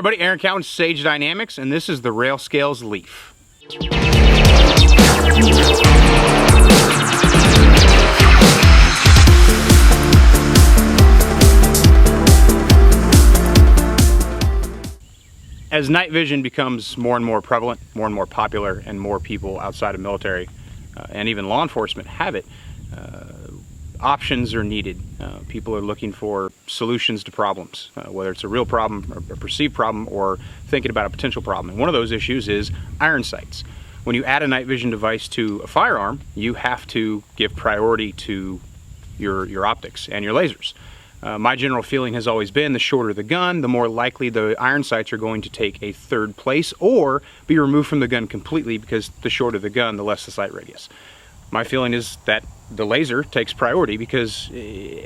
everybody, Aaron Cowan, Sage Dynamics, and this is the Railscales LEAF. As night vision becomes more and more prevalent, more and more popular, and more people outside of military and even law enforcement have it, options are needed. People are looking for solutions to problems, whether it's a real problem, or a perceived problem, or thinking about a potential problem. And one of those issues is iron sights. When you add a night vision device to a firearm, you have to give priority to your optics and your lasers. My general feeling has always been the shorter the gun, the more likely the iron sights are going to take a third place or be removed from the gun completely, because the shorter the gun, the less the sight radius. My feeling is that the laser takes priority because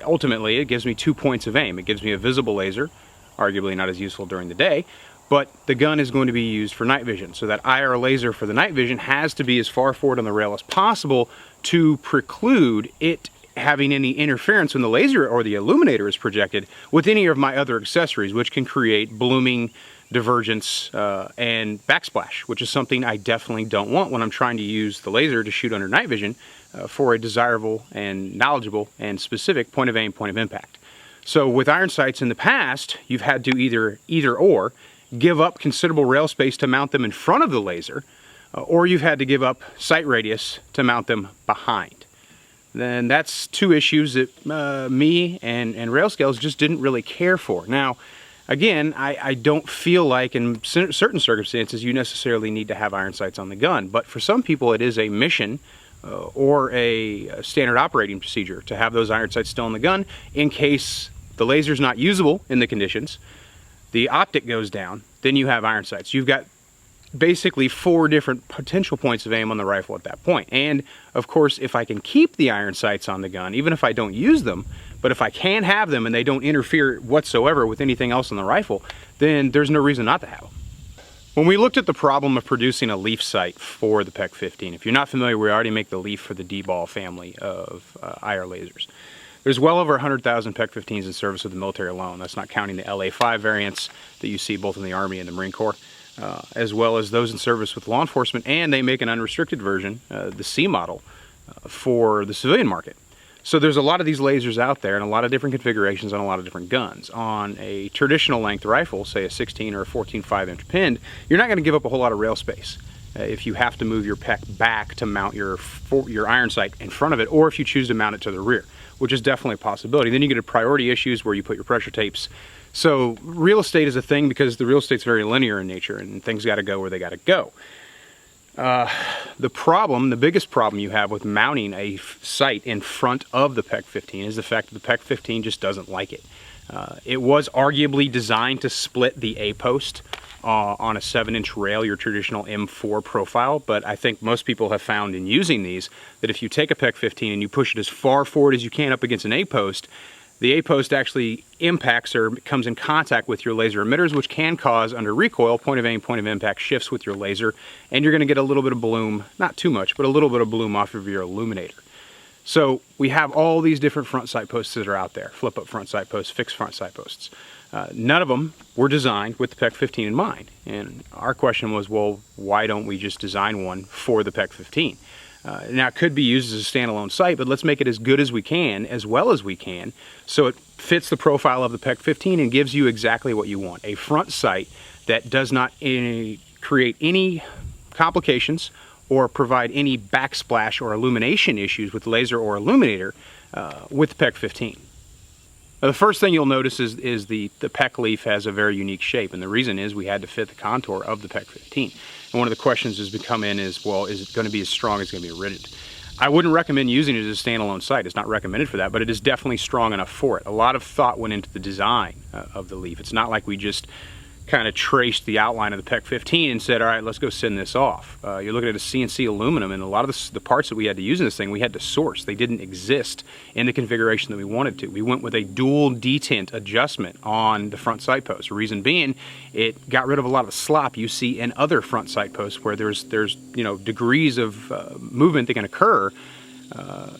ultimately it gives me 2 points of aim. It gives me a visible laser, arguably not as useful during the day, but the gun is going to be used for night vision. So that IR laser for the night vision has to be as far forward on the rail as possible to preclude it having any interference when the laser or the illuminator is projected with any of my other accessories, which can create blooming, divergence, and backsplash, which is something I definitely don't want when I'm trying to use the laser to shoot under night vision for a desirable and knowledgeable and specific point of aim, point of impact. So with iron sights in the past, you've had to either or give up considerable rail space to mount them in front of the laser, or you've had to give up sight radius to mount them behind. Then that's two issues that me and Railscales just didn't really care for. Now, again, I don't feel like in certain circumstances you necessarily need to have iron sights on the gun, but for some people it is a mission or a standard operating procedure to have those iron sights still on the gun in case the laser's not usable in the conditions, the optic goes down, then you have iron sights. You've got basically 4 different potential points of aim on the rifle at that point. And of course, if I can keep the iron sights on the gun, even if I don't use them, but if I can have them and they don't interfere whatsoever with anything else on the rifle, then there's no reason not to have them. When we looked at the problem of producing a LEAF sight for the PEQ 15, if you're not familiar, we already make the LEAF for the D-ball family of IR lasers. There's well over 100,000 PEQ 15s in service with the military alone. That's not counting the LA5 variants that you see both in the Army and the Marine Corps. As well as those in service with law enforcement, and they make an unrestricted version, the C model, for the civilian market. So there's a lot of these lasers out there and a lot of different configurations on a lot of different guns. On a traditional length rifle, say a 16 or a 14 5-inch pinned, you're not going to give up a whole lot of rail space if you have to move your PEQ back to mount your iron sight in front of it, or if you choose to mount it to the rear, which is definitely a possibility. Then you get to priority issues where you put your pressure tapes. So real estate is a thing because the real estate's very linear in nature and things got to go where they got to go. The biggest problem you have with mounting a sight in front of the PEQ 15 is the fact that the PEQ 15 just doesn't like it. It was arguably designed to split the A-post on a 7-inch rail, your traditional M4 profile, but I think most people have found in using these that if you take a PEQ 15 and you push it as far forward as you can up against an A-post, the A-post actually impacts or comes in contact with your laser emitters, which can cause, under recoil, point of aim, point of impact shifts with your laser, and you're going to get a little bit of bloom, not too much, but a little bit of bloom off of your illuminator. So we have all these different front sight posts that are out there, flip-up front sight posts, fixed front sight posts. None of them were designed with the PEQ 15 in mind, and our question was, well, why don't we just design one for the PEQ 15? Now, it could be used as a standalone sight, but let's make it as good as we can, as well as we can, so it fits the profile of the PEQ 15 and gives you exactly what you want. A front sight that does not create any complications or provide any backsplash or illumination issues with laser or illuminator with the PEQ 15. Now, the first thing you'll notice is the PEQ LEAF has a very unique shape, and the reason is we had to fit the contour of the PEQ 15. And one of the questions has come in is, well, is it going to be as strong as it's going to be rigid? I wouldn't recommend using it as a standalone sight. It's not recommended for that, but it is definitely strong enough for it. A lot of thought went into the design of the LEAF. It's not like we just kind of traced the outline of the PEQ 15 and said, all right, let's go send this off. You're looking at a CNC aluminum, and a lot of the parts that we had to use in this thing, we had to source. They didn't exist in the configuration that we wanted to. We went with a dual detent adjustment on the front sight post. Reason being, it got rid of a lot of the slop you see in other front sight posts where there's degrees of movement that can occur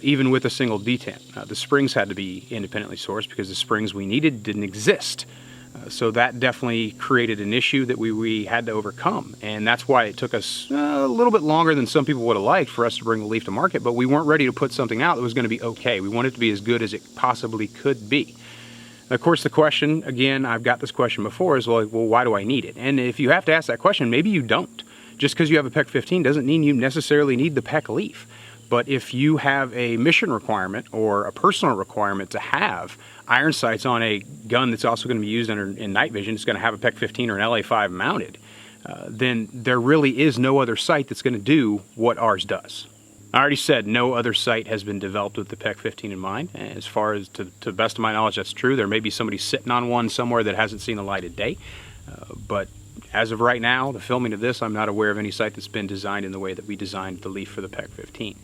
even with a single detent. The springs had to be independently sourced because the springs we needed didn't exist. So that definitely created an issue that we had to overcome, and that's why it took us a little bit longer than some people would have liked for us to bring the Leaf to market, but we weren't ready to put something out that was going to be okay. We wanted it to be as good as it possibly could be. Of course, the question, again, I've got this question before, is like, well, why do I need it? And if you have to ask that question, maybe you don't. Just because you have a PEQ 15 doesn't mean you necessarily need the PEQ Leaf. But if you have a mission requirement or a personal requirement to have iron sights on a gun that's also going to be used in night vision, it's going to have a PEQ 15 or an LA5 mounted, then there really is no other sight that's going to do what ours does. I already said no other sight has been developed with the PEQ 15 in mind. As far as to the best of my knowledge, that's true. There may be somebody sitting on one somewhere that hasn't seen the light of day. But as of right now, the filming of this, I'm not aware of any sight that's been designed in the way that we designed the Leaf for the PEQ 15.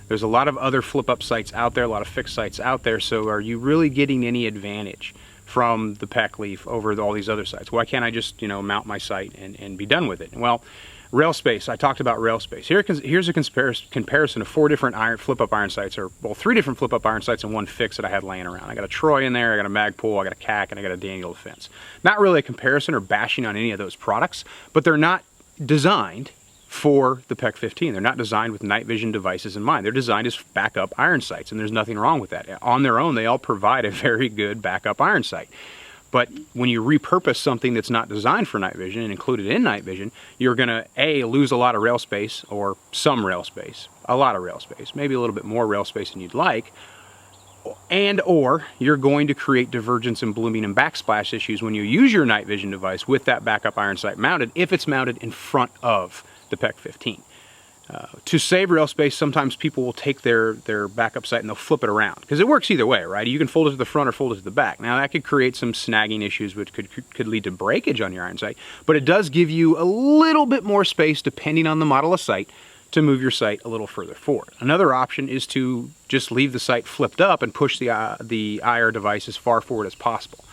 There's a lot of other flip-up sights out there, a lot of fixed sights out there, so are you really getting any advantage from the PEQ Leaf over all these other sights? Why can't I just, mount my sight and be done with it? Well, Railspace, I talked about Railspace. Here's a comparison of 4 different flip-up iron sights, or, well, 3 different flip-up iron sights and 1 fix that I had laying around. I got a Troy in there, I got a Magpul, I got a CAC, and I got a Daniel Defense. Not really a comparison or bashing on any of those products, but they're not designed for the PEQ 15. They're not designed with night vision devices in mind. They're designed as backup iron sights, and there's nothing wrong with that. On their own, they all provide a very good backup iron sight. But when you repurpose something that's not designed for night vision and include it in night vision, you're going to, A, lose a lot of rail space, or some rail space, a lot of rail space, maybe a little bit more rail space than you'd like, or you're going to create divergence and blooming and backsplash issues when you use your night vision device with that backup iron sight mounted, if it's mounted in front of the PEQ 15. To save rail space, sometimes people will take their backup sight and they'll flip it around, because it works either way, right? You can fold it to the front or fold it to the back. Now that could create some snagging issues, which could lead to breakage on your iron sight, but it does give you a little bit more space, depending on the model of sight, to move your sight a little further forward. Another option is to just leave the sight flipped up and push the IR device as far forward as possible.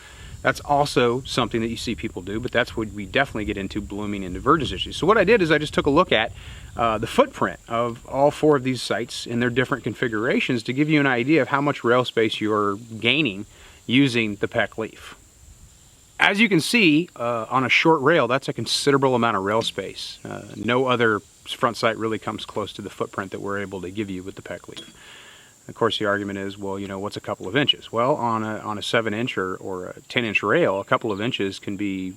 That's also something that you see people do, but that's what we definitely get into blooming and divergence issues. So what I did is I just took a look at the footprint of all 4 of these sights in their different configurations to give you an idea of how much rail space you're gaining using the PEQ Leaf. As you can see, on a short rail, that's a considerable amount of rail space. No other front sight really comes close to the footprint that we're able to give you with the PEQ Leaf. Of course, the argument is, well, what's a couple of inches? Well, on a 7-inch or a 10-inch rail, a couple of inches can be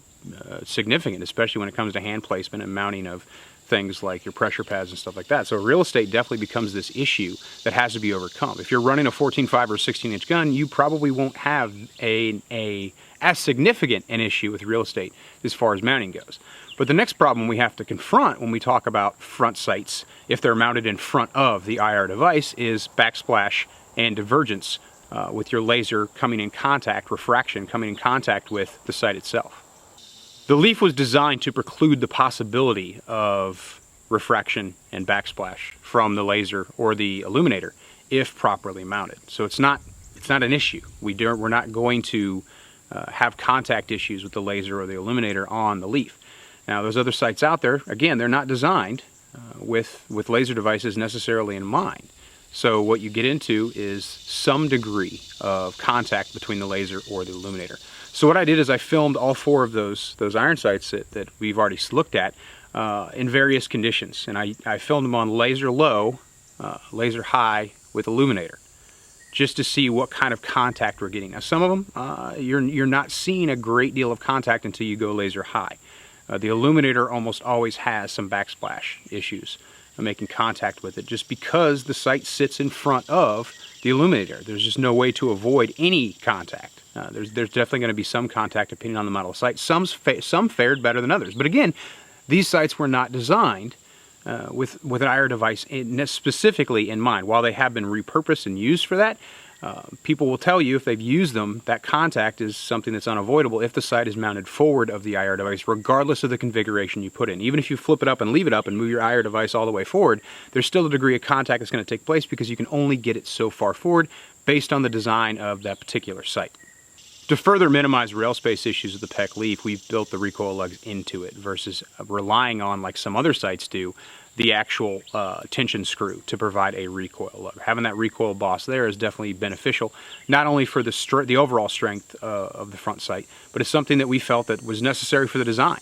significant, especially when it comes to hand placement and mounting of things like your pressure pads and stuff like that. So real estate definitely becomes this issue that has to be overcome. If you're running a 14.5 or 16-inch gun, you probably won't have as significant an issue with real estate as far as mounting goes. But the next problem we have to confront when we talk about front sights, if they're mounted in front of the IR device, is backsplash and divergence with your laser coming in contact, refraction coming in contact with the sight itself. The Leaf was designed to preclude the possibility of refraction and backsplash from the laser or the illuminator if properly mounted. So it's not an issue. We're not going to have contact issues with the laser or the illuminator on the Leaf. Now, those other sights out there, again, they're not designed with laser devices necessarily in mind. So what you get into is some degree of contact between the laser or the illuminator. So what I did is I filmed all 4 of those iron sights that we've already looked at in various conditions. And I filmed them on laser low, laser high with illuminator, just to see what kind of contact we're getting. Now, some of them, you're not seeing a great deal of contact until you go laser high. The illuminator almost always has some backsplash issues making contact with it, just because the sight sits in front of the illuminator. There's just no way to avoid any contact. There's definitely going to be some contact depending on the model of sight. Some fared better than others. But again, these sights were not designed with an IR device specifically in mind. While they have been repurposed and used for that, people will tell you if they've used them, that contact is something that's unavoidable if the sight is mounted forward of the IR device, regardless of the configuration you put in. Even if you flip it up and leave it up and move your IR device all the way forward, there's still a degree of contact that's going to take place because you can only get it so far forward based on the design of that particular sight. To further minimize rail space issues with the PEQ Leaf, we've built the recoil lugs into it versus relying on, like some other sites do, the actual tension screw to provide a recoil load. Having that recoil boss there is definitely beneficial, not only for the overall strength of the front sight, but it's something that we felt that was necessary for the design.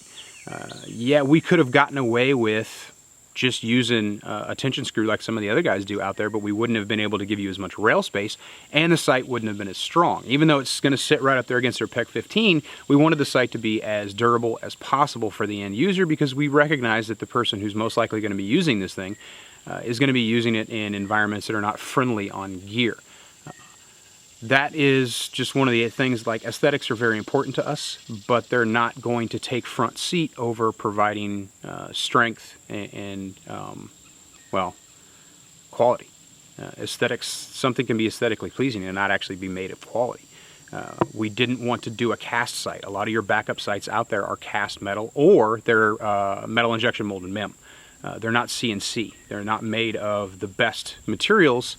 Yeah, we could have gotten away with just using a tension screw like some of the other guys do out there, but we wouldn't have been able to give you as much rail space, and the sight wouldn't have been as strong. Even though it's going to sit right up there against our PEQ 15, we wanted the sight to be as durable as possible for the end user, because we recognize that the person who's most likely going to be using this thing is going to be using it in environments that are not friendly on gear. That is just one of the things. Like, aesthetics are very important to us, but they're not going to take front seat over providing strength and well, quality. Aesthetics, something can be aesthetically pleasing and not actually be made of quality. We didn't want to do a cast sight. A lot of your backup sights out there are cast metal, or they're metal injection molded MEM. They're not CNC. They're not made of the best materials.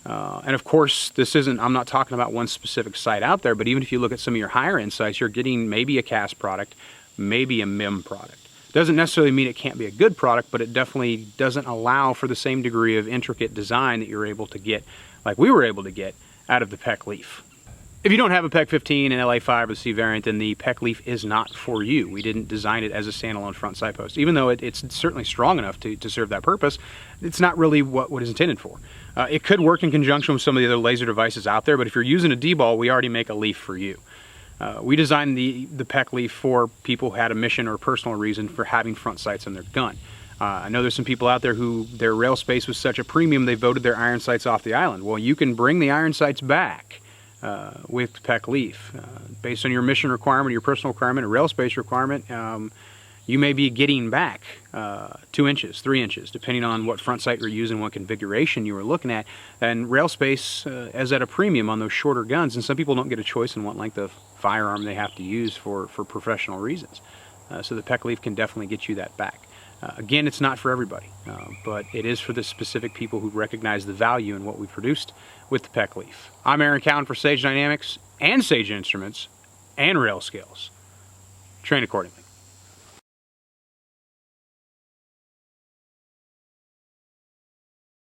And of course, I'm not talking about one specific site out there, but even if you look at some of your higher end sites, you're getting maybe a cast product, maybe a MEM product. Doesn't necessarily mean it can't be a good product, but it definitely doesn't allow for the same degree of intricate design that you're able to get, like we were able to get, out of the PEQ LEAF. If you don't have a PEQ 15, an LA5, or the C variant, then the PEQ LEAF is not for you. We didn't design it as a standalone front sight post. Even though it's certainly strong enough to serve that purpose, it's not really what it's intended for. It could work in conjunction with some of the other laser devices out there, but if you're using a D-ball, we already make a LEAF for you. We designed the PEQ LEAF for people who had a mission or personal reason for having front sights on their gun. I know there's some people out there who their rail space was such a premium they voted their iron sights off the island. Well, you can bring the iron sights back with PEQ LEAF. Based on your mission requirement, your personal requirement, a rail space requirement, you may be getting back 2 inches, 3 inches, depending on what front sight you're using, what configuration you were looking at. And rail space is at a premium on those shorter guns, and some people don't get a choice in what length of firearm they have to use for professional reasons. So the PEQ LEAF can definitely get you that back. Again, it's not for everybody, but it is for the specific people who recognize the value in what we produced with the PEQ LEAF. I'm Aaron Cowan for Sage Dynamics and Sage Instruments and Railscales. Train accordingly.